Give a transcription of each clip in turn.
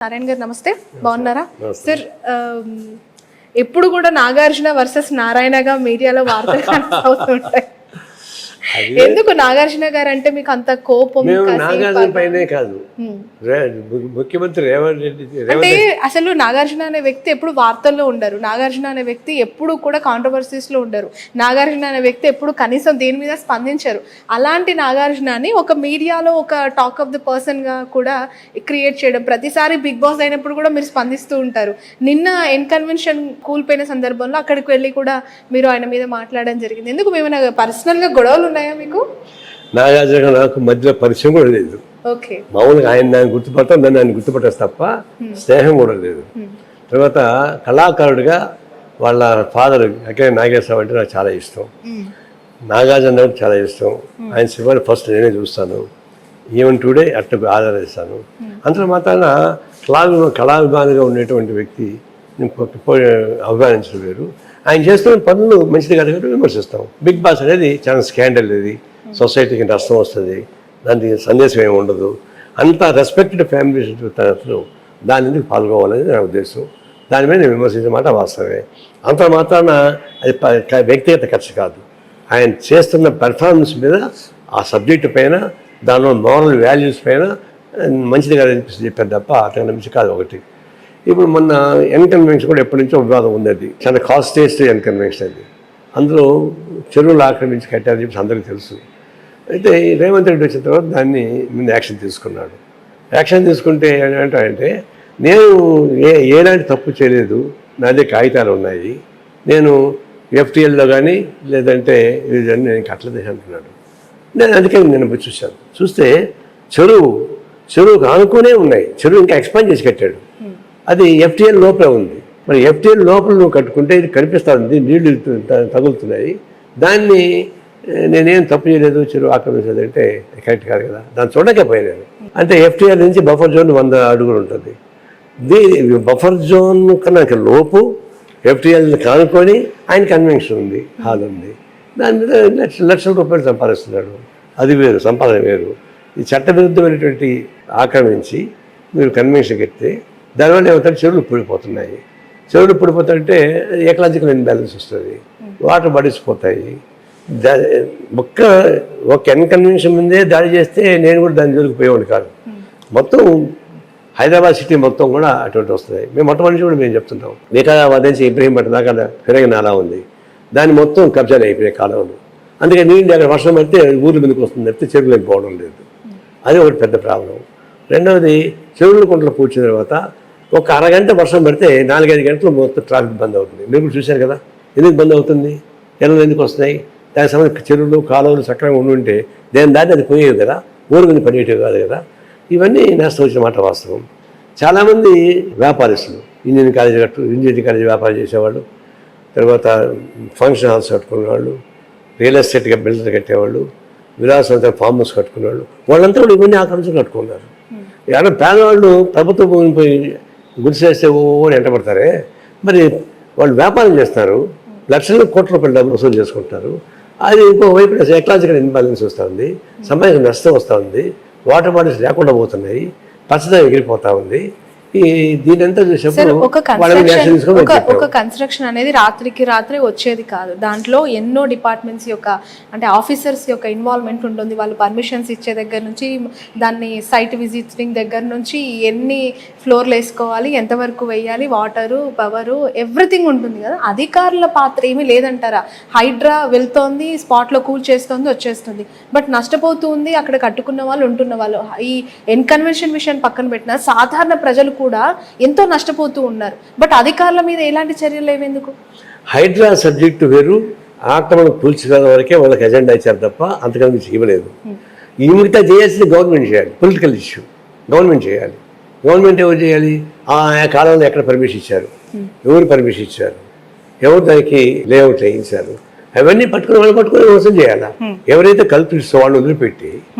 నారాయణ గారు నమస్తే, బాగున్నారా సార్? ఎప్పుడు కూడా నాగార్జున వర్సెస్ నారాయణగా మీడియాలో వార్తలు అవుతుంటాయి. ఎందుకు నాగార్జున గారు అంటే మీకు అంత కోపం? నాగార్జున పైనే కాదు, ముఖ్యమంత్రి రేవంత్ రెడ్డి అంటే అసలు నాగార్జున అనే వ్యక్తి ఎప్పుడు వార్తల్లో ఉండరు, నాగార్జున అనే వ్యక్తి ఎప్పుడు కూడా కాంట్రవర్సీస్ లో ఉండరు, నాగార్జున అనే వ్యక్తి ఎప్పుడు కనీసం దేని మీద స్పందించరు. అలాంటి నాగార్జునని ఒక మీడియాలో ఒక టాక్ ఆఫ్ ది పర్సన్ గా కూడా క్రియేట్ చేయడం, ప్రతిసారి బిగ్ బాస్ అయినప్పుడు కూడా మీరు స్పందిస్తూ ఉంటారు. నిన్న ఎన్కన్వెన్షన్ కూలిపోయిన సందర్భంలో అక్కడికి వెళ్ళి కూడా మీరు ఆయన మీద మాట్లాడడం జరిగింది. ఎందుకు ఏమైనా పర్సనల్ గా గొడవలు ఉన్నాయా మీకు? నాగార్జున నాకు మధ్యలో పరిచయం కూడా లేదు. మామూలుగా ఆయన గుర్తుపడతాం, దాన్ని ఆయన గుర్తుపట్టేసి తప్ప స్నేహం కూడా లేదు. తర్వాత కళాకారుడిగా వాళ్ళ ఫాదర్ అక్కడ నాగేశ్వరరావు అంటే నాకు చాలా ఇష్టం, నాగార్జున అంటే చాలా ఇష్టం. ఆయన సినిమాని ఫస్ట్ నేనే చూస్తాను, ఈవెన్ టుడే అట్లా ఆదరిస్తాను. అంత మాత్రాన కళాభిమానిగా ఉండేటువంటి వ్యక్తి అభిమానించడం వేరు, ఆయన చేస్తున్న పనులు మంచిది కాదు కాబట్టి విమర్శిస్తాం. బిగ్ బాస్ అనేది చాలా స్కాండల్, ఇది సొసైటీకి నష్టం వస్తుంది, దానికి సందేశం ఏమి ఉండదు. అంత రెస్పెక్టెడ్ ఫ్యామిలీ తరఫున దాని ఎందుకు పాల్గొవాలని నా ఉద్దేశం. దాని మీద నేను విమర్శించే మాట వాస్తవమే. అంత మాత్రాన అది వ్యక్తిగత ఖర్చు కాదు, ఆయన చేస్తున్న పెర్ఫార్మెన్స్ మీద, ఆ సబ్జెక్టు పైన, దానిలో మోరల్ వాల్యూస్ పైన మంచిది కాదు అనిపిస్తుంది చెప్పారు తప్ప అతని నుంచి కాదు. ఒకటి ఇప్పుడు మొన్న ఎన్కన్వెన్షన్ కూడా ఎప్పటి నుంచో వివాదం ఉంది, అది చాలా కాస్టేస్ట్ ఎన్కన్వెన్షన్ అది. అందులో చెరువులు ఆక్రమించి కట్టారని చెప్పి అందరికీ తెలుసు. అయితే రేవంత్ రెడ్డి వచ్చిన తర్వాత దాన్ని మీద యాక్షన్ తీసుకున్నాడు. యాక్షన్ తీసుకుంటే ఏంటంటే నేను ఏలాంటి తప్పు చేయలేదు, నా దగ్గర కాగితాలు ఉన్నాయి, నేను ఎఫ్టీఎల్లో కానీ లేదంటే ఇవన్నీ నేను కట్టలేదు అంటున్నాడు. నేను అందుకే నేను చూశాను, చూస్తే చెరువుకు ఆనుకునే ఉన్నాయి, చెరువు ఇంకా ఎక్స్పాండ్ చేసి కట్టాడు. అది ఎఫ్టీఎల్ లోపలే ఉంది. మరి ఎఫ్టీఎల్ లోపల నువ్వు కట్టుకుంటే ఇది కనిపిస్తుంది, నీళ్లు తగులుతున్నాయి, దాన్ని నేనేం తప్పు చేయలేదు, చెరువు ఆక్రమించలేదు అంటే కరెక్ట్ కాదు కదా, దాన్ని చూడకపోయాను. అంటే ఎఫ్టీఎల్ నుంచి బఫర్ జోన్ 100 అడుగులు ఉంటుంది. బఫర్ జోన్ కన్నా లోపు ఎఫ్టీఎల్ని కానుకొని ఆయన కన్వెన్షన్ ఉంది, హాల్ ఉంది, దాని మీద లక్షల రూపాయలు సంపాదిస్తున్నాడు. అది వేరు, సంపాదన వేరు. ఈ చట్టవిరుద్ధమైనటువంటి ఆక్రమించి మీరు కన్వెన్షన్ కడితే దానివల్ల ఏమవుతారు, చెరువులు పడిపోతున్నాయి. చెరువులు పడిపోతాయంటే ఎకలాజికల్ ఇన్బ్యాలెన్స్ వస్తుంది, వాటర్ బాడీస్ పోతాయి. ఒక ఎన్కన్వెన్షన్ ముందే దాడి చేస్తే నేను కూడా దాని జోలికి పోయేవాడు కాదు. మొత్తం హైదరాబాద్ సిటీ మొత్తం కూడా అటువంటి వస్తున్నాయి. మేము మొట్టమొదటి కూడా మేము చెప్తుంటాం, వికారాబాద్ నుంచి ఇబ్రహీంపట్నం దాకా పెరిగిన నాలా ఉంది, దాన్ని మొత్తం కబ్జాలు అయిపోయినాయి కాలంలో. అందుకే నీళ్ళు అక్కడ వర్షం పడితే ఊర్ల మీదకి వస్తుంది తప్పితే చెరువులకు పోవడం లేదు. అది ఒకటి పెద్ద ప్రాబ్లం. రెండవది, చెరువుల కుంటలు పూడ్చిన తర్వాత ఒక అరగంట వర్షం పడితే 4-5 గంటలు మొత్తం ట్రాఫిక్ బంద్ అవుతుంది. మీరు కూడా చూశారు కదా, ఎందుకు బంద్ అవుతుంది, ఎన్నో ఎందుకు వస్తున్నాయి. దానికి సంబంధించి చెరువులు కాలువలు సక్రమంగా ఉండుంటే దాన్ని అది పోయేవి కదా, ఊరు మీద పడేటివి కాదు కదా. ఇవన్నీ నష్టం వచ్చిన మాట వాస్తవం. చాలామంది వ్యాపారస్తులు ఇంజనీరింగ్ కాలేజీ వ్యాపారం చేసేవాళ్ళు, తర్వాత ఫంక్షన్ హాల్స్ కట్టుకునేవాళ్ళు, రియల్ ఎస్టేట్గా బిల్డర్ కట్టేవాళ్ళు, విలాసవంతంగా ఫామ్ హౌస్ కట్టుకునేవాళ్ళు, వాళ్ళంతా కూడా ఇవన్నీ ఆక్రమించి కట్టుకున్నారు. ఎవరైనా పేదవాళ్ళు ప్రభుత్వం భూమిని పోయి గుడిసేస్తే అని ఎంటబడతారే, మరి వాళ్ళు వ్యాపారం చేస్తారు, లక్షల కోట్ల రూపాయల డబ్బులు వసూలు చేసుకుంటారు. అది ఇంకోవైపు ఎకలాజికల్ ఇన్బ్యాలెన్స్ వస్తుంది, సమాజం నష్టం వస్తూ ఉంది, వాటర్ బాడీస్ లేకుండా పోతున్నాయి, పచ్చదనం ఎగిరిపోతూ ఉంది. దీనంతా చూసినప్పుడు ఒక కన్స్ట్రక్షన్ అనేది రాత్రికి రాత్రి వచ్చేది కాదు, దాంట్లో ఎన్నో డిపార్ట్మెంట్స్ యొక్క అంటే ఆఫీసర్స్ యొక్క ఇన్వాల్వ్మెంట్ ఉంటుంది. వాళ్ళు పర్మిషన్స్ ఇచ్చే దగ్గర నుంచి, దాన్ని సైట్ విజిటింగ్ దగ్గర నుంచి, ఎన్ని ఫ్లోర్లు వేసుకోవాలి, ఎంతవరకు వేయాలి, వాటరు, పవరు, ఎవ్రీథింగ్ ఉంటుంది కదా. అధికారుల పాత్ర ఏమీ లేదంటారా? హైడ్రా వెళ్తోంది, స్పాట్లో కూల్ చేస్తోంది, వచ్చేస్తుంది, బట్ నష్టపోతుంది అక్కడ కట్టుకున్న వాళ్ళు, ఉంటున్న వాళ్ళు. ఈ ఎన్కన్వెన్షన్ విషయాన్ని పక్కన పెట్టిన సాధారణ ప్రజలు కూడా ఎంతో నష్టపోతూ ఉన్నారు, బట్ అధికారుల మీద ఎలాంటి చర్యలు లేవెందుకు? హైడ్రా సబ్జెక్టు వేరు, ఆక్రమణ కూల్చుకోవడం వరకే వాళ్ళకి ఎజెండా ఇచ్చారు తప్ప అంతకన్నా చేయలేదు. ఈ మిగతా చేయాల్సింది గవర్నమెంట్ చేయాలి, పొలిటికల్ ఇష్యూ గవర్నమెంట్ చేయాలి. గవర్నమెంట్ ఎవరు చేయాలి? ఆ కాలంలో ఎక్కడ పర్మిషన్ ఇచ్చారు, ఎవరు పర్మిషన్ ఇచ్చారు, ఎవరు దానికి లేఅవుట్ వేయించారు, అవన్నీ పట్టుకుని మోసం చేయాలా. ఎవరైతే కల్పిస్తూ వాళ్ళు వదిలిపెట్టి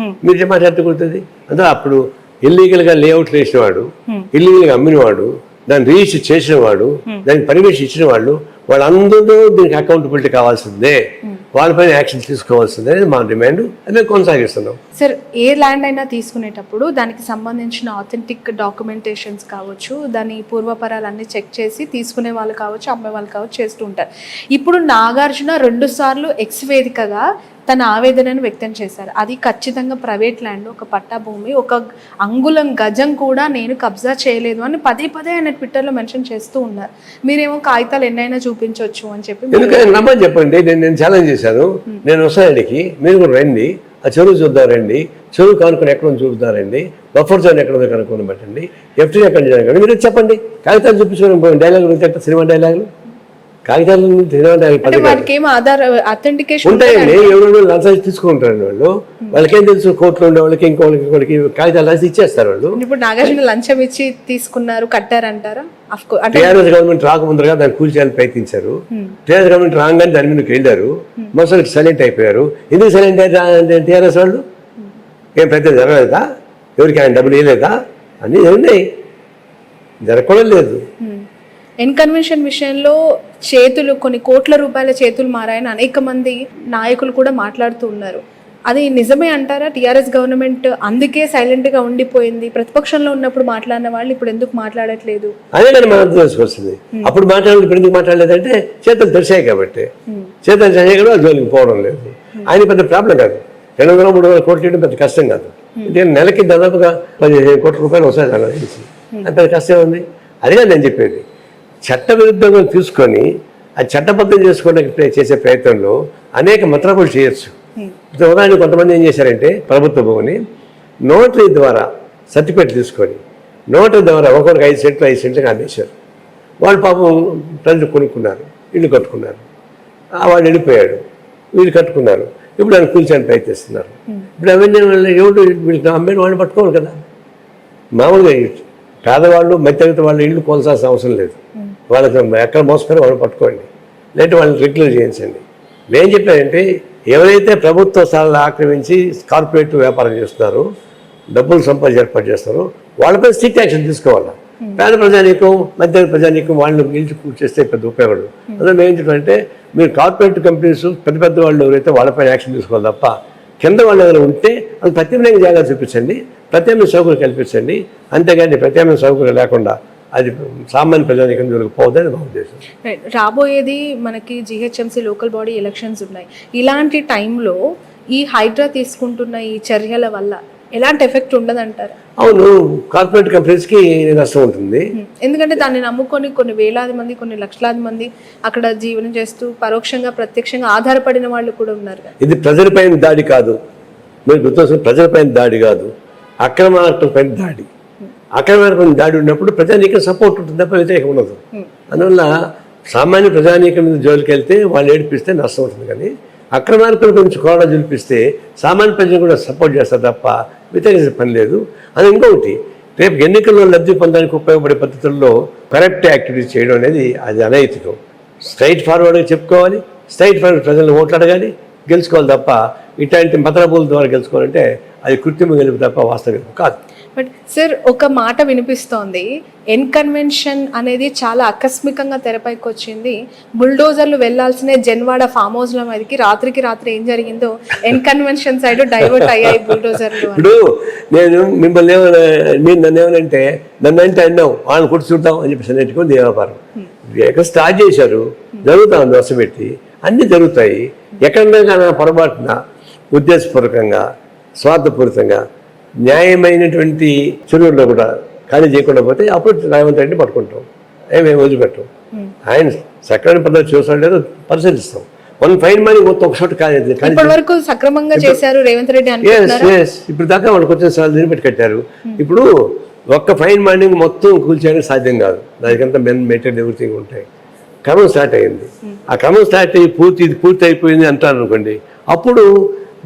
మీరు మాట్లాడితే కుడుతుంది. అందులో అప్పుడు ఇల్లీగల్గా లేఅవుట్లు వేసినవాడు, ఇల్లీగల్గా అమ్మినవాడు, దాన్ని రిజిస్టర్ చేసిన వాడు, దానికి పర్మిషన్ ఇచ్చిన వాళ్ళు, వాళ్ళందరూ దీనికి అకౌంటబిలిటీ కావాల్సిందే. వాళ్ళపైన యాక్షన్ తీసుకోవాల్సింది అనేది మా డిమాండ్, అది మేము కొనసాగిస్తున్నాం. సార్, ఏ ల్యాండ్ అయినా తీసుకునేటప్పుడు దానికి సంబంధించిన ఆథెంటిక్ డాక్యుమెంటేషన్స్ కావచ్చు, దాని పూర్వపరాలన్నీ చెక్ చేసి తీసుకునే వాళ్ళు కావచ్చు, అమ్మే వాళ్ళు కావచ్చు చేస్తూ ఉంటారు. ఇప్పుడు నాగార్జున 2 సార్లు ఎక్స్ వేదికగా తన ఆవేదనను వ్యక్తం చేశారు. అది ఖచ్చితంగా ప్రైవేట్ ల్యాండ్, ఒక పట్టా భూమి, ఒక అంగుళం గజం కూడా నేను కబ్జా చేయలేదు అని పదే ఆయన ట్విట్టర్లో మెన్షన్ చేస్తూ ఉన్నారు. మీరేమో కాగితాలు ఎన్నైనా చూపించవచ్చు అని చెప్పి రమ్మని చెప్పండి, నేను ఛాలెంజ్ చేశాను. నేను వస్తానికి మీరు కూడా రండి, ఆ చెరువు చూద్దారండి, చెరువు కానుకొని ఎక్కడ చూద్దారండి, బఫర్ జోన్ ఎక్కడ కనుక్కొని పెట్టండి, ఎఫ్టీ ఎక్కడ చేయాలి మీరు చెప్పండి. కాగితాలు చూపించుకోవడం డైలాగులు, సినిమా డైలాగులు, కాగితాలు ఉంటాయండి. ఎవరు లంచాలు తీసుకుంటారండి వాళ్ళు, వాళ్ళకేం తెలుసు, కోర్టులో ఉండే వాళ్ళకి ఇంకోళ్ళకి కాగితాలు రాసి ఇచ్చేస్తారు వాళ్ళు. ఇప్పుడు నాగార్జున లంచం ఇచ్చి తీసుకున్నారు, కట్టారంటారా? టీఆర్ఎస్ గవర్నమెంట్ రాకముందరగా దాన్ని కూల్చేయాలని ప్రయత్నించారు. టీఆర్ఎస్ గవర్నమెంట్ రాగానే దాని మీదకి వెళ్ళారు, మనుషులకి సైలెంట్ అయిపోయారు. ఎందుకు సైలెంట్ అయితే టీఆర్ఎస్ వాళ్ళు ఏం పెద్ద జరగలేదా? ఎవరికి ఆయన డబ్బులు వేయలేదా? అన్నీ ఉన్నాయి, జరగడం లేదు. ఎన్కన్వెన్షన్ విషయంలో చేతులు కొన్ని కోట్ల రూపాయల చేతులు మారాయని అనేక మంది నాయకులు కూడా మాట్లాడుతూ ఉన్నారు. అది నిజమే అంటారా? టీఆర్ఎస్ గవర్నమెంట్ అందుకే సైలెంట్గా ఉండిపోయింది, ప్రతిపక్షంలో ఉన్నప్పుడు మాట్లాడిన వాళ్ళు ఇప్పుడు ఎందుకు మాట్లాడట్లేదు? అదే కానీ మనం అర్థం చేసుకోవాల్సింది. అప్పుడు మాట్లాడాలి, ఇప్పుడు ఎందుకు మాట్లాడలేదంటే చేతులు తెరిచాయి కాబట్టి. చేతులు తెరిచాయి కూడా జోలికి పోవడం లేదు. ఆయన పెద్ద ప్రాబ్లం కాదు, 200-300 కోట్లు చేయడం పెద్ద కష్టం కాదు. నెలకి దాదాపుగా 15 కోట్ల రూపాయలు వస్తాయి దాని నుంచి, అది పెద్ద కష్టం ఉంది. అదే నేను చెప్పేది, చట్ట విరుద్ధంగా తీసుకొని అది చట్టబద్ధం చేసుకోవడానికి చేసే ప్రయత్నంలో అనేక మతలబులు చేయొచ్చు. ఉదాహరణ కొంతమంది ఏం చేశారంటే ప్రభుత్వ భూమిని నోటరీ ద్వారా సర్టిఫికేట్ తీసుకొని నోటరీ ద్వారా ఒకరికి 5 సెంట్లు 5 సెంట్లుగా అందించారు. వాళ్ళు పాపం ప్రజలు కొనుక్కున్నారు, ఇల్లు కట్టుకున్నారు. వాడు వెళ్ళిపోయాడు, వీళ్ళు కట్టుకున్నారు. ఇప్పుడు ఆయన కూల్చొని ప్రయత్నిస్తున్నారు. ఇప్పుడు అవన్నీ ఎవరు వీళ్ళకి అమ్మిన వాళ్ళని పట్టుకోవాలి కదా. మామూలుగా పేదవాళ్ళు మధ్యతరగతి వాళ్ళు ఇల్లు కోల్చాల్సిన అవసరం లేదు. వాళ్ళకి ఎక్కడ మోసపోయారో వాళ్ళు పట్టుకోండి, లేదంటే వాళ్ళని రెగ్యులర్ చేయించండి. నేను చెప్పానంటే ఎవరైతే ప్రభుత్వ స్థలాలు ఆక్రమించి కార్పొరేట్ వ్యాపారం చేస్తున్నారో, డబ్బులు సంపాదించి ఏర్పాటు చేస్తారో వాళ్ళపై స్ట్రిక్ట్ యాక్షన్ తీసుకోవాలి. పేద ప్రజానీకం, మధ్య ప్రజానీకం వాళ్ళని నిలిచి కూర్చేస్తే పెద్ద ఉపయోగపడదు. అందులో మేము ఏం చెప్పాలంటే మీరు కార్పొరేట్ కంపెనీస్ పెద్ద వాళ్ళు ఎవరైతే వాళ్ళపైన యాక్షన్ తీసుకోవాలి తప్ప కింద వాళ్ళు ఏదైనా ఉంటే అది ప్రత్యామ్నాయంగా జాగ్రత్త చూపించండి, ప్రత్యామ్నాయ సౌకర్యం కల్పించండి. అంతేగాని ప్రత్యామ్నాయ సౌకర్యం లేకుండా అది సామాన్య ప్రజానీకం జోలికి పోదని మా ఉద్దేశం. రాబోయేది మనకి జిహెచ్ఎంసీ లోకల్ బాడీ ఎలక్షన్స్ ఉన్నాయి. ఇలాంటి టైంలో ఈ హైడ్రా తీసుకుంటున్న ఈ చర్యల వల్ల ఎలాంటి ఎఫెక్ట్ ఉండదంటారు? అవును, కార్పొరేట్ కంపెనీస్కి నష్టం ఉంటుంది. ఎందుకంటే దాన్ని నమ్ముకొని కొన్ని వేలాది మంది, కొన్ని లక్షలాది మంది అక్కడ జీవనం చేస్తూ పరోక్షంగా ప్రత్యక్షంగా ఆధారపడిన వాళ్ళు కూడా ఉన్నారు. ఇది ప్రజలపైన దాడి కాదు, మీరు గుర్తొస్తుంది, ప్రజలపైన దాడి కాదు, అక్రమార్కులపైన దాడి. అక్రమార్కులపైన దాడి ఉన్నప్పుడు ప్రజానీకం సపోర్ట్ ఉంటుంది తప్ప వ్యతిరేకం ఉండదు. అందువల్ల సామాన్య ప్రజానీకం మీద జోలికి వెళ్తే వాళ్ళు ఏడిపిస్తే నష్టం అవుతుంది. కానీ అక్రమార్కుల గురించి కూడా చూపిస్తే సామాన్య ప్రజలు కూడా సపోర్ట్ చేస్తారు తప్ప వ్యతిరేకించే పని లేదు. అది ఇంకొకటి, రేపు ఎన్నికల్లో లబ్ధి పొందడానికి ఉపయోగపడే పద్ధతుల్లో కరప్ట్ యాక్టివిటీస్ చేయడం అనేది అది అనైతికం. స్ట్రైట్ ఫార్వర్డ్గా చెప్పుకోవాలి, స్ట్రైట్ ఫార్వర్డ్ ప్రజలను ఓట్లాడగాలి, గెలుచుకోవాలి తప్ప ఇట్లాంటి మతలబుల ద్వారా గెలుచుకోవాలంటే అది కృత్రిమ గెలుపు తప్ప వాస్తవ గెలుపు కాదు. బట్ సార్, ఒక మాట వినిపిస్తోంది, ఎన్కన్వెన్షన్ అనేది చాలా ఆకస్మికంగా తెరపైకి వచ్చింది. బుల్డోజర్లు వెళ్లాల్సిన జన్వాడ ఫామ్ హౌస్ల మీదకి రాత్రికి రాత్రి ఏం జరిగిందో ఎన్కన్వెన్షన్ సైడ్ డైవర్ట్ అయ్యాయి బుల్డోజర్లు. ఇప్పుడు నేను మిమ్మల్ని నన్ను ఏమనంటే నన్ను అంటే అన్నావు వాళ్ళని కూడా చూద్దాం అని చెప్పేసి నెట్టుకుని వ్యాపారం ఎక్కడ స్టార్ట్ చేశారు, జరుగుతాం దోశ పెట్టి అన్నీ జరుగుతాయి. ఎక్కడైనా పొరపాటున ఉద్దేశపూర్వకంగా స్వార్థపూరితంగా న్యాయమైనటువంటి చెరువుల్లో కూడా ఖాళీ చేయకుండా పోతే అప్పుడు రేవంత్ రెడ్డి పట్టుకుంటాం, ఏమేమి వదిలిపెట్టాం. ఆయన సక్రమైన పద్ధతి చూసాడు లేదో పరిశీలిస్తాం. వన్ ఫైన్ మనీ మొత్తం ఒక చోట వరకు సక్రమంగా చేశారు రేవంత్ రెడ్డి. ఇప్పుడు దాకా వాళ్ళకి వచ్చిన సార్లు దీన్ని పెట్టి కట్టారు. ఇప్పుడు ఒక్క ఫైన్ మార్నింగ్ మొత్తం కూల్చేయడానికి సాధ్యం కాదు, దానికంతా మెటీరియల్ ఎవ్రీథింగ్ ఉంటాయి. క్రమం స్టార్ట్ అయ్యింది. ఆ క్రమం స్టార్ట్ అయ్యి పూర్తి అయిపోయింది అంటారు అనుకోండి, అప్పుడు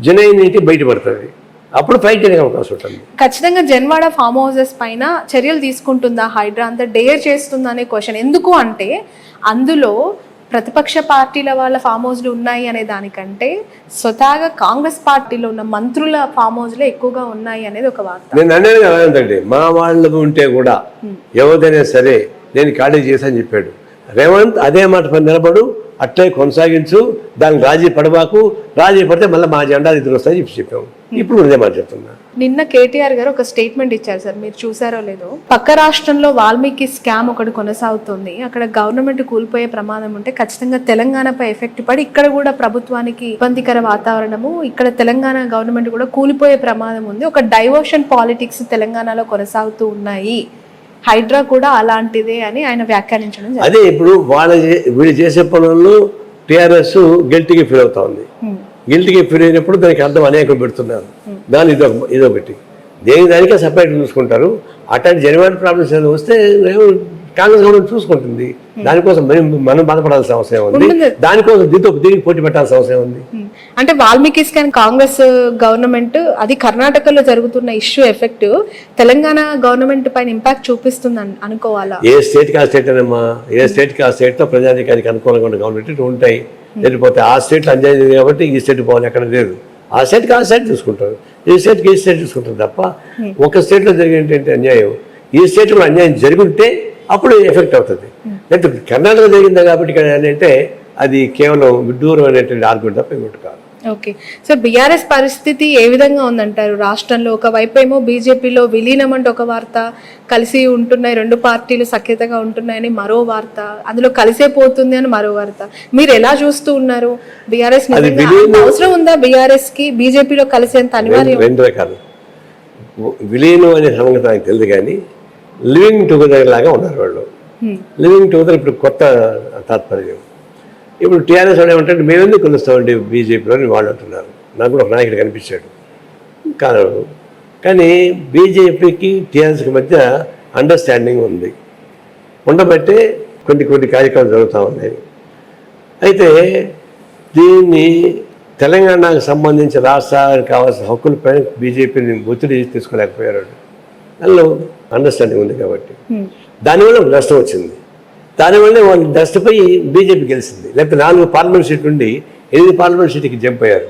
జనైనిటీ బయటపడుతుంది, అప్పుడు ఫైట్ చేయడానికి అవకాశం ఉంటుంది. ఖచ్చితంగా జన్వాడ ఫామ్ హౌసెస్ పైన చర్యలు తీసుకుంటుందా హైడ్రా, అంతా డేర్ చేస్తుందా అనే క్వశ్చన్. ఎందుకు అంటే అందులో ప్రతిపక్ష పార్టీల వాళ్ళ ఫామ్ హౌస్లు ఉన్నాయి అనే దానికంటే స్వతహాగా కాంగ్రెస్ పార్టీలో ఉన్న మంత్రుల ఫామ్ హౌస్లే ఎక్కువగా ఉన్నాయి అనేది ఒక వార్త. నేను అనేది అదేంటండి, మా వాళ్ళు ఉంటే కూడా ఎవరైనా సరే నేను ఖాళీ చేశాను చెప్పాడు. రేవంత్ అదే మాట పని నిలబడు, అట్లే కొనసాగించు, దానికి రాజీ పడబాకు, రాజీ పడితే మళ్ళీ మా జెండా ఇద్దరు వస్తాయని చెప్పాము. ఇప్పుడు ఇదే మాట చెప్తున్నా. నిన్న కేటీఆర్ గారు ఒక స్టేట్మెంట్ ఇచ్చారు సార్, మీరు చూసారో లేదో. పక్క రాష్ట్రంలో వాల్మీకి స్కామ్ ఒకటి కొనసాగుతుంది, అక్కడ గవర్నమెంట్ కూలిపోయే ప్రమాదం ఉంటే ఖచ్చితంగా తెలంగాణపై ఎఫెక్ట్ పడి ఇక్కడ కూడా ప్రభుత్వానికి ఇబ్బందికర వాతావరణము, ఇక్కడ తెలంగాణ గవర్నమెంట్ కూడా కూలిపోయే ప్రమాదం ఉంది, ఒక డైవర్షన్ పాలిటిక్స్ తెలంగాణలో కొనసాగుతూ ఉన్నాయి, హైడ్రా కూడా అలాంటిదే అని ఆయన వ్యాఖ్యానించడం జరిగింది. అదే ఇప్పుడు వీళ్ళు చేసే పనుల్లో టీఆర్ఎస్ గిల్టీకి ఫీల్ అవుతా ఉంది. గిల్టీకి ఫీల్ అయినప్పుడు దానికి అర్థం అనేకం పెడుతున్నారు. దాని ఇదొకటి దానికే సపరేట్ చూసుకుంటారు. అట్లాంటి జెన్యున్ ప్రాబ్లమ్స్ ఏమైనా వస్తే కాంగ్రెస్ గవర్నమెంట్ చూసుకుంటుంది. దానికోసం మనం బాధపడాల్సిన అవసరం ఉంది, దానికోసం దీనికి పోటీ పెట్టాల్సిన అవసరం ఉంది. అంటే వాల్మీకి స్కామ్ కాంగ్రెస్ గవర్నమెంట్ అది కర్ణాటకలో జరుగుతున్న ఇష్యూ ఎఫెక్ట్ తెలంగాణ గవర్నమెంట్ పైన ఇంపాక్ట్ చూపిస్తుంది అనుకోవాలా? ఏ స్టేట్కి ఆ స్టేట్ అనమ్మా, ఏ స్టేట్కి ఆ స్టేట్లో ప్రజాధికారికి అనుకూలంగా ఉన్న గవర్నమెంట్ ఉంటాయి. లేకపోతే ఆ స్టేట్లో అన్యాయం లేదు కాబట్టి ఈ స్టేట్ పోవాలి ఎక్కడ లేదు, ఆ స్టేట్కి ఆ స్టేట్ చూసుకుంటారు, ఈ స్టేట్కి ఈ స్టేట్ చూసుకుంటారు తప్ప ఒక స్టేట్లో జరిగేటువంటి అన్యాయం ఈ స్టేట్లో అన్యాయం జరుగుంటే అప్పుడు ఎఫెక్ట్ అవుతుంది. లేకపోతే కర్ణాటక జరిగిందా కాబట్టి ఇక్కడ అంటే అది కేవలం విడ్డూరం అనేటువంటి ఆర్గ్యుమెంట్ తప్ప ఇంకోటి కాదు. ఓకే సార్, బీఆర్ఎస్ పరిస్థితి ఏ విధంగా ఉందంటారు రాష్ట్రంలో? ఒకవైపు ఏమో బీజేపీలో విలీనం అంటే ఒక వార్త, కలిసి ఉంటున్నాయి రెండు పార్టీలు సఖ్యతగా ఉంటున్నాయని మరో వార్త, అందులో కలిసే పోతుంది అని మరో వార్త. మీరు ఎలా చూస్తూ ఉన్నారు? బీఆర్ఎస్ అవసరం ఉందా బీఆర్ఎస్ కి బీజేపీలో కలిసేంత అనివార్యం? రెండు రకాలు విలీనం అనే సంగతి నాకు తెలియదు, కానీ లివింగ్ టుగెదర్ లాగా ఉన్నారు వాళ్ళు. లివింగ్ టుగెదర్ ఇప్పుడు కొత్త తాత్పర్యం. ఇప్పుడు టీఆర్ఎస్ వాడు ఏమంటే మేము ఎందుకు కొలుస్తామండి బీజేపీలో అని వాళ్ళు అంటున్నారు. నాకు కూడా ఒక నాయకుడు కనిపించాడు కాదు, కానీ బీజేపీకి టీఆర్ఎస్కి మధ్య అండర్స్టాండింగ్ ఉంది, ఉండబట్టే కొన్ని కార్యక్రమాలు జరుగుతూ ఉన్నాయి. అయితే దీన్ని తెలంగాణకు సంబంధించి రాష్ట్రానికి కావాల్సిన హక్కులపైన బీజేపీని ఒత్తిడి తీసుకోలేకపోయారు. అందులో అండర్స్టాండింగ్ ఉంది కాబట్టి దానివల్ల నష్టం వచ్చింది. దానివల్ల వాళ్ళు నష్టపోయి బీజేపీ గెలిచింది. లేకపోతే 4 పార్లమెంట్ సీట్లు ఉండి 8 పార్లమెంట్ సీట్కి జంప్ అయ్యారు.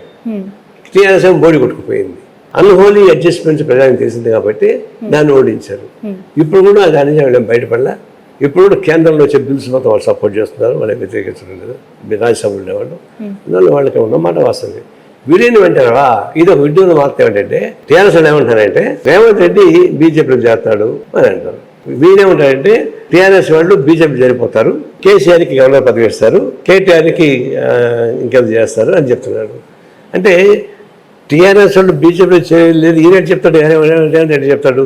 టీఆర్ఎస్ బోడి కొట్టుకుపోయింది. అన్హోలీ అడ్జస్ట్మెంట్స్ ప్రజానికి తెలిసింది కాబట్టి దాన్ని ఓడించారు. ఇప్పుడు కూడా అది అన్యాయం బయటపడలే. ఇప్పుడు కూడా కేంద్రంలో వచ్చే బిల్స్ మొత్తం వాళ్ళు సపోర్ట్ చేస్తున్నారు, వాళ్ళకి వ్యతిరేకించడం లేదు. రాజ్యసభలో ఉండేవాళ్ళు అందువల్ల వాళ్ళకి ఉన్నమాట వాస్తవమే. విలీనం అంటారా, ఇది ఒక విడ్డూరం వార్త. ఏమిటంటే టీఆర్ఎస్ ఏమంటారంటే రేవంత్ రెడ్డి బీజేపీలో చేస్తాడు అని అంటారు. వీళ్ళేమంటారంటే టీఆర్ఎస్ వాళ్ళు బీజేపీ జరిగిపోతారు, కేసీఆర్కి గవర్నర్ పదవి ఇస్తారు, కేటీఆర్కి ఇంకెంత చేస్తారు అని చెప్తున్నారు. అంటే టీఆర్ఎస్ వాళ్ళు బీజేపీలో చేయలేదు ఈయన చెప్తాడు, రేవంత్ రెడ్డి చెప్తాడు.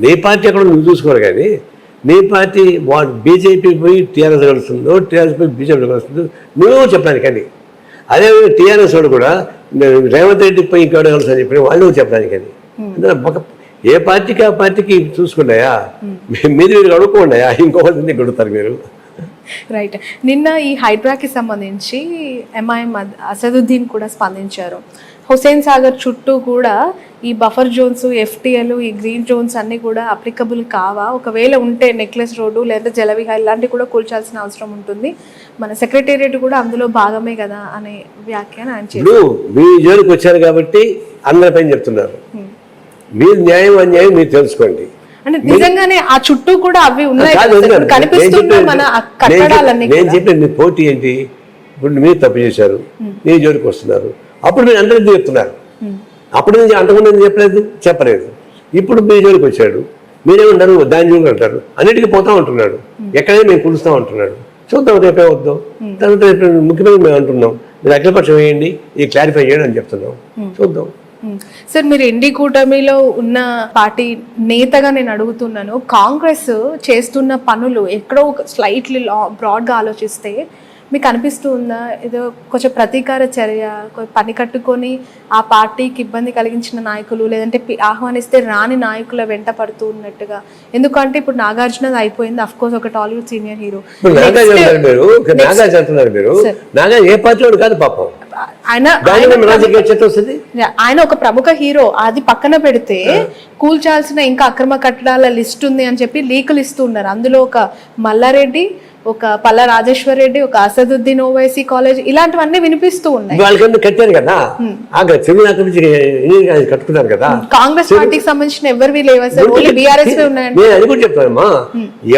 నీ పార్టీ అక్కడ నువ్వు చూసుకోరు, కానీ నీ పార్టీ బీజేపీ పోయి టీఆర్ఎస్ కలుస్తుందో, టీఆర్ఎస్ పోయి బీజేపీ కలుస్తుందో నువ్వు చెప్పడానికి. కానీ అదే టీఆర్ఎస్ వాడు కూడా రేవంత్ రెడ్డి పోయి ఇంకోటి కలుసు అని చెప్పి వాళ్ళు చెప్పడానికి. కానీ అందులో ఏ పార్టీకి ఆ పార్టీకి చూసుకున్నాయా, మీరు అడుక్కోండియా, ఇంకొకరిని గడుతారు మీరు. రైట్. నిన్న ఈ హైడ్రాకి సంబంధించి ఎంఐఎం అసదుద్దీన్ కూడా స్పందించారు. హుసేన్ సాగర్ చుట్టూ కూడా ఈ బఫర్ జోన్స్, ఎఫ్టీఎల్, ఈ గ్రీన్ జోన్స్ అన్నీ కూడా అప్లికబుల్ కావా, ఒకవేళ ఉంటే నెక్లెస్ రోడ్డు లేదా జలవిహార్ ఇలాంటివి కూడా కూల్చాల్సిన అవసరం ఉంటుంది, మన సెక్రటేరియట్ కూడా అందులో భాగమే కదా అనే వ్యాఖ్యానం ఆయన చేశారు. మీ జోలికి వచ్చారు కాబట్టి అందరిపైన చెప్తున్నారు, మీరు న్యాయం అన్యాయం మీరు తెలుసుకోండి. అంటే నిజంగానే ఆ చుట్టూ కూడా అవి ఉన్నాయి కనిపిస్తున్నాయి మన కట్టడాలన్నీ. నేను చెప్పిన మీ పోటీ ఏంటి? ఇప్పుడు మీరు తప్పు చేశారు, మీ జోలికి వస్తున్నారు, అప్పుడు మీరు అందరికీ చెప్తున్నారు. అప్పుడు నుంచి అంతకుండా చెప్పలేదు. ఇప్పుడు మీ జోలికి వచ్చాడు, మీరేమన్నారు దాని జోలికి అంటారు, అన్నిటికీ పోతా ఉంటున్నాడు, ఎక్కడైనా మేము కులుస్తూ ఉంటున్నాడు. చూద్దాం రేపే వద్దాం, తర్వాత రేపు ముఖ్యమంత్రి మేము అంటున్నాం, మీరు అఖిలపక్షం వేయండి, ఈ క్లారిఫై చేయండి అని చెప్తున్నాం, చూద్దాం. సార్, మీరు ఎన్డీ కూటమిలో ఉన్న పార్టీ నేతగా నేను అడుగుతున్నాను, కాంగ్రెస్ చేస్తున్న పనులు ఎక్కడో స్లైట్లీ బ్రాడ్గా ఆలోచిస్తే మీకు అనిపిస్తూ ఉందా ఏదో కొంచెం ప్రతీకార చర్య, పని కట్టుకొని ఆ పార్టీకి ఇబ్బంది కలిగించిన నాయకులు లేదంటే ఆహ్వానిస్తే రాని నాయకుల వెంట పడుతూ ఉన్నట్టుగా? ఎందుకంటే ఇప్పుడు నాగార్జున అయిపోయింది, అఫ్ కోర్స్ ఒక టాలీవుడ్ సీనియర్ హీరో. ఆయన ఒక ప్రముఖ హీరో, అది పక్కన పెడితే కూల్చాల్సిన ఇంకా అక్రమ కట్టడాల లిస్ట్ ఉంది అని చెప్పి లీకులు ఇస్తూ ఉన్నారు. అందులో ఒక మల్లారెడ్డి, ఒక పల్లా రాజేశ్వర్ రెడ్డి, ఒక అసదుద్దీన్ ఓవైసీ కాలేజ్, ఇలాంటివన్నీ వినిపిస్తూ ఉన్నాయి. కట్టారు కదా, కట్టుకున్నారు కదా. కాంగ్రెస్ పార్టీకి సంబంధించిన ఎవరివి లేవా సార్? ఓన్లీ బీఆర్ఎస్ ఉన్నాయండి. నేను అది కూడా చెప్తానమ్మా,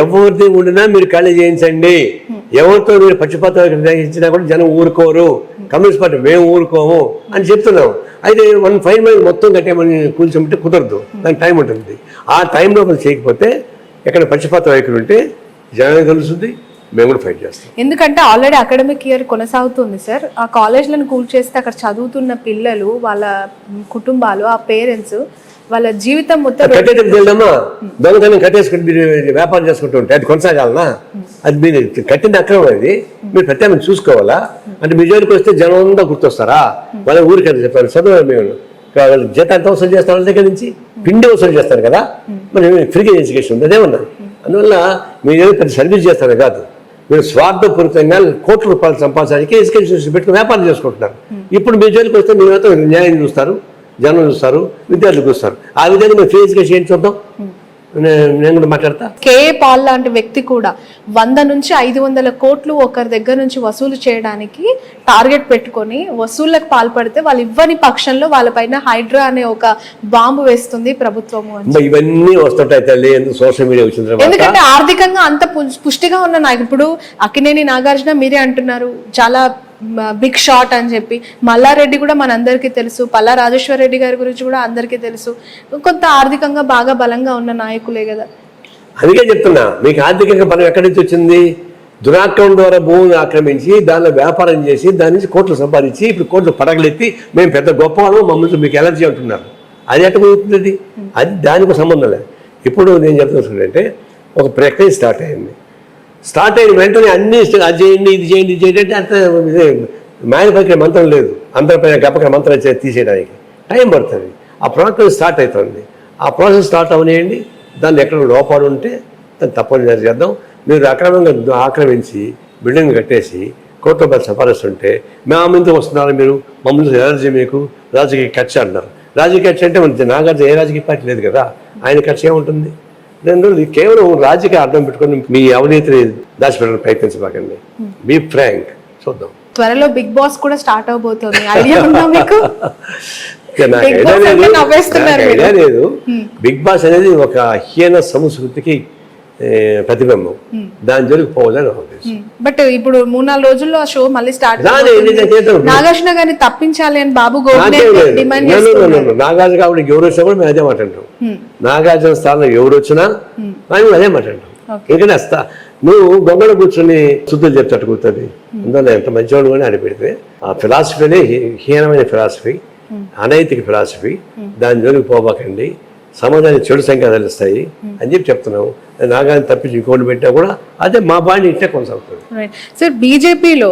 ఎవరిది ఉండినా మీరు ఖాళీ చేయించండి, ఎవరితో మీరు పక్షపాతం ఇచ్చినా కూడా జనం ఊరుకోరు, కమ్యూనిస్ట్ పార్టీ మేము ఊరుకోము అని చెప్తున్నాం. అయితే 1 5 మంది మొత్తం కట్టేమని కూల్చోమంటే కుదరదు, దానికి టైం ఉంటుంది. ఆ టైంలో మనం చేయకపోతే ఎక్కడ పక్షపాత వైఖరి ఉంటే జనానికి తెలుస్తుంది, మేము కూడా ఫైట్ చేస్తాం. ఎందుకంటే ఆల్రెడీ అకాడమిక్ ఇయర్ కొనసాగుతుంది సార్. ఆ కాలేజ్లను కూల్చేస్తే అక్కడ చదువుతున్న పిల్లలు, వాళ్ళ కుటుంబాలు, ఆ పేరెంట్స్, వాళ్ళ జీవితం మొత్తం కట్టేటప్పుడు వెళ్దామా, దొంగతనం కట్టేసుకుంటే మీరు వ్యాపారం చేసుకుంటూ ఉంటే అది కొనసాగాలనా? అది మీరు కట్టిన అక్రమం, అది మీరు ప్రత్యేకంగా చూసుకోవాలా? అంటే మీ జోలికి వస్తే జనం అంతా గుర్తొస్తారా? వాళ్ళ ఊరికి అని చెప్పారు, చదువు మేము జీతం ఎంత వసూలు చేస్తాం వాళ్ళ దగ్గర నుంచి, పిండి వసూలు చేస్తారు కదా, మరి ఫ్రీగా ఎడ్యుకేషన్ ఉంది అదేమన్నా. అందువల్ల మీరు ఏదో పెద్ద సర్వీస్ చేస్తారు కాదు, మీరు స్వార్థపూరితంగా కోట్ల రూపాయలు సంపాదించడానికి ఎడ్యుకేషన్ పెట్టుకుని వ్యాపారం చేసుకుంటున్నారు. ఇప్పుడు మీ జోలికి వస్తే మీరైతే న్యాయం చూస్తారు, జనం చూస్తారు, విద్యార్థులు చూస్తారు. ఆ విధంగా మీరు ఫ్రీ ఎడ్యుకేషన్ ఏం చూద్దాం, నేను కూడా మాట్లాడతా. కేఏ పాల్ లాంటి వ్యక్తి కూడా 100 నుంచి 500 కోట్లు ఒకరి దగ్గర నుంచి వసూలు చేయడానికి టార్గెట్ పెట్టుకొని వసూళ్లకు పాల్పడితే వాళ్ళు ఇవ్వని పక్షంలో వాళ్ళపైన హైడ్రా అనే ఒక బాంబు వేస్తుంది ప్రభుత్వము. ఇవన్నీ వస్తుంటాయి తల్లి, ఎందుకు సోషల్ మీడియా వచ్చింది. ఎందుకంటే ఆర్థికంగా అంత పుష్టిగా ఉన్న నాకు ఇప్పుడు అక్కినేని నాగార్జున మీరే అంటున్నారు చాలా బిగ్ షాట్ అని చెప్పి, మల్లారెడ్డి కూడా మనందరికీ తెలుసు, పల్లా రాజేశ్వర రెడ్డి గారి గురించి కూడా అందరికీ తెలుసు. కొంత ఆర్థికంగా బాగా బలంగా ఉన్న నాయకులే కదా. అందుకే చెప్తున్నా, మీకు ఆర్థికంగా బలం ఎక్కడి నుంచి వచ్చింది? దురాక్రమణ ద్వారా భూమిని ఆక్రమించి దానిలో వ్యాపారం చేసి దాని నుంచి కోట్లు సంపాదించి ఇప్పుడు కోట్లు పడగలెత్తి మేము పెద్ద గొప్ప వాళ్ళం, మమ్మల్ని మీకు ఎలర్జీ అంటున్నారు. అది ఎక్కడ అవుతుంది? అది దానికి సంబంధం లేదు. ఇప్పుడు నేను చెప్తుంటే ఒక ప్రక్రియ స్టార్ట్ అయింది. స్టార్ట్ అయిన వెంటనే అన్ని అది చేయండి, ఇది చేయండి, ఇది చేయండి అంటే అంత మ్యానుఫ్యాక్చర్ మంత్రం లేదు, అందరిపైన గప్పక మంత్రం తీసేయడానికి టైం పడుతుంది. ఆ ప్రాసెస్ స్టార్ట్ అవుతుంది. ఆ ప్రాసెస్ స్టార్ట్ అవనియండి, దాన్ని ఎక్కడ లోపాలు ఉంటే దాన్ని తప్పనిసరి చేద్దాం. మీరు అక్రమంగా ఆక్రమించి బిల్డింగ్ కట్టేసి కోట్ల రూపాయలు సంపాదిస్తుంటే మేము ఎందుకు వస్తున్నారు, మీరు మమ్మల్ని ఎలర్జీ, మీకు రాజకీయ కక్ష అంటున్నారు. రాజకీయ కక్ష అంటే మన నాగార్జున ఏ రాజకీయ పార్టీ లేదు కదా, ఆయన కక్ష ఏముంటుంది? రెండు కేవలం రాజకీయ అర్థం పెట్టుకొని మీ అవినీతిని దాచిపెట్టడానికి ప్రయత్నించబాకండి. Be frank. చూద్దాం, త్వరలో బిగ్ బాస్ కూడా స్టార్ట్ అవబోతోంది. ఐడియా ఉందా మీకు? ఐడియా లేదు. బిగ్ బాస్ అనేది ఒక హీన సంస్కృతికి ప్రతిబింబం, దాని జోలికి పోవాలని ఉద్దేశం. బట్ ఇప్పుడు 3-4 రోజుల్లో ఆ షో మళ్ళీ స్టార్ట్. నాగార్జున గారిని తప్పించాలి అని బాబు నాగార్జున కాబట్టి ఎవరు వచ్చినా కూడా మేము అదే మాట్లాడతాం. నాగార్జున స్థానంలో ఎవరు వచ్చినా మేము అదే మాట్లాడతాం. ఎందుకంటే నువ్వు గొంగళ కూర్చొని శుద్ధులు చెప్తాడు కూర్చొని, అందువల్ల ఎంత మంచివాడు కానీ అని పెడితే ఆ ఫిలాసఫీనే హీనమైన ఫిలాసఫీ, అనైతిక ఫిలాసఫీ. దాని జోలికి పోబాకండి, సమాజానికి చెడు సంకేతాలు ఇస్తాయి అని చెప్పి చెప్తున్నాము. నాగాన్ని తప్పించి ఇంకోటి పెట్టా కూడా అదే మా బాడీ ఇట్టే కొనసాగుతుంది. సార్, బీజేపీలో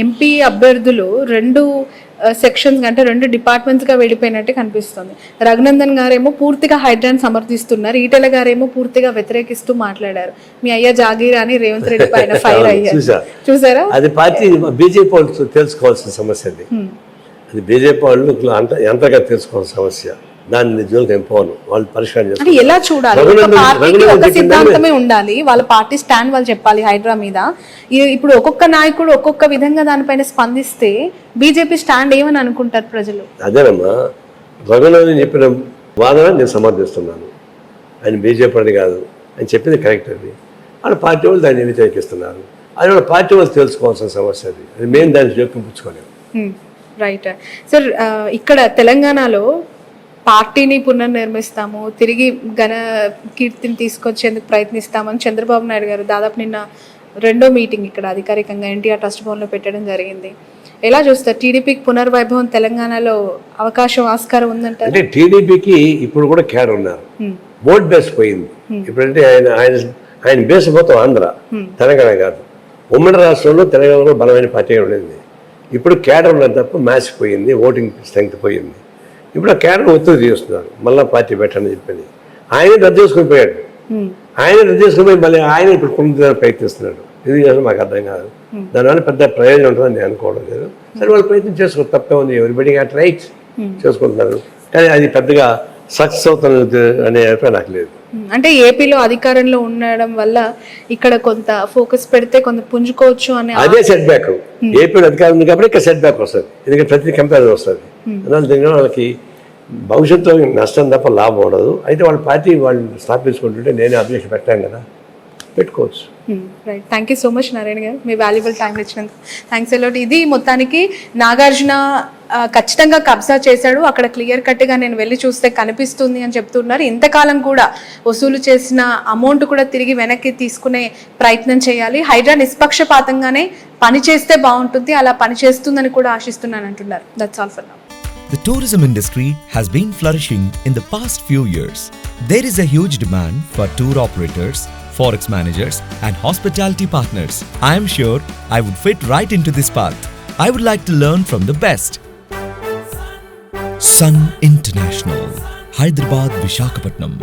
ఎంపీ అభ్యర్థులు 2 సెక్షన్స్ అంటే 2 డిపార్ట్మెంట్స్గా వెళ్ళిపోయినట్టే కనిపిస్తుంది. రఘునందన్ గారేమో పూర్తిగా హైడ్రాన్ సమర్థిస్తున్నారు, ఈటెల గారేమో పూర్తిగా వ్యతిరేకిస్తూ మాట్లాడారు. మీ అయ్యా జాగీర్ అని రేవంత్ రెడ్డి పైన ఫైర్ అయ్యారు, చూసారా? అది పార్టీ బీజేపీ వాళ్ళు తెలుసుకోవాల్సిన సమస్య. అది బీజేపీ వాళ్ళు ఎంతగా తెలుసుకోవాల్సిన సమస్య. దాన్ని జోలికి ఏం పోను, వాళ్ళు పరిష్కారం చేస్తారు. ఎలా చూడాలి? ఒక సిద్ధాంతమే ఉండాలి, వాళ్ళ పార్టీ స్టాండ్ వాళ్ళు చెప్పాలి హైడ్రా మీద. ఇప్పుడు ఒక్కొక్క నాయకుడు ఒక్కొక్క విధంగా దానిపైన స్పందిస్తే బీజేపీ స్టాండ్ ఏమని అనుకుంటారు ప్రజలు? అదేనమ్మా, రఘునందన్ చెప్పిన వాదన నేను సమర్థిస్తున్నాను. ఆయన బీజేపీ అని కాదు, ఆయన చెప్పింది కరెక్ట్. అది వాళ్ళ పార్టీ వాళ్ళు దాన్ని వ్యతిరేకిస్తున్నారు. అది వాళ్ళ పార్టీ వాళ్ళు తెలుసుకోవాల్సిన సమస్య. అది మేము దాన్ని జోక్యం పుచ్చుకోలేము. రైట్ సార్, ఇక్కడ తెలంగాణలో పార్టీని పునర్నిర్మిస్తాము, తిరిగి ఘన కీర్తిని తీసుకొచ్చేందుకు ప్రయత్నిస్తామని చంద్రబాబు నాయుడు గారు దాదాపు నిన్న 2వ మీటింగ్ ఇక్కడ అధికారికంగా ఎన్టీఆర్ ట్రస్ట్ భవన్లో పెట్టడం జరిగింది. ఎలా చూస్తారు? టీడీపీకి పునర్వైభవం తెలంగాణలో అవకాశం, ఆస్కారం ఉందంటారు? అంటే టీడీపీకి ఇప్పుడు కూడా కేడర్ ఉన్నారు, ఓట్ బేస్ పోయింది. ఇప్పుడంటే ఆయన బేస్ మొత్తం ఆంధ్ర, తెలంగాణ కాదు. ఉమ్మడి రాష్ట్రంలో తెలంగాణలో బలమైన పార్టీ ఉండేది. ఇప్పుడు కేడర్ ఉన్నది తప్ప మ్యాచ్ పోయింది, ఓటింగ్ స్ట్రెంగ్త్ పోయింది. ఇప్పుడు ఆ కేడర్ ఒత్తిడి చేస్తున్నారు, మళ్ళీ పార్టీ పెట్టని చెప్పని. ఆయన రద్దు చేసుకుని పోయాడు, ఆయన రద్దు చేసుకుని పోయి మళ్ళీ ఆయన ఇప్పుడు పునరుద్ధరణ ప్రయత్నిస్తున్నాడు. ఇది చేసిన మాకు అర్థం కాదు. దానివల్ల పెద్ద ప్రయోజనం ఉంటుందని నేను అనుకోవడం లేదు. సరే, వాళ్ళు ప్రయత్నం చేసుకోవడం తప్పే ఉంది, ఎవరిబడి అట్ రైట్స్ చేసుకుంటున్నారు. కానీ అది పెద్దగా సక్సెస్ అవుతుంది అనే అభిప్రాయం నాకు లేదు. అంటే ఏపీలో అధికారంలో ఉండడం వల్ల ఇక్కడ కొంత ఫోకస్ పెడితే కొంత పుంజుకోవచ్చు అనే అదే సెట్ బ్యాక్. ఏపీలో అధికారం ఉంది కాబట్టి ఇక్కడ సెట్ బ్యాక్ వస్తుంది, ఎందుకంటే ప్రతి కంపారిజన్ వస్తుంది. అందువల్ల దీనిలో వాళ్ళకి భవిష్యత్తులో నష్టం తప్ప లాభం ఉండదు. అయితే వాళ్ళ పార్టీ వాళ్ళు స్థాపించుకుంటుంటే నేనే అబ్జెక్షన్ పెట్టాను కదా. పెట్టుకోవచ్చు. Right, thank you so much Narayana గారు, మీ వాల్యుబుల్ టైం ఇచ్చినందుకు థ్యాంక్స్ అలాట్. ఇది మొత్తానికి నాగార్జున ఖచ్చితంగా కబ్జా చేశాడు, అక్కడ క్లియర్ కట్గా నేను వెళ్ళి చూస్తే కనిపిస్తుంది అని చెప్తున్నారు. ఇంతకాలం కూడా వసూలు చేసిన అమౌంట్ కూడా తిరిగి వెనక్కి తీసుకునే ప్రయత్నం చేయాలి. హైడ్రా నిష్పక్షపాతంగానే పనిచేస్తే బాగుంటుంది, అలా పనిచేస్తుందని కూడా ఆశిస్తున్నాను అంటున్నారు. That's all for now. The tourism industry has been flourishing in the past few years. There is a huge demand for tour operators, forex managers, and hospitality partners. I am sure I would fit right into this path. I would like to learn from the best. Sun International, Hyderabad, Visakhapatnam.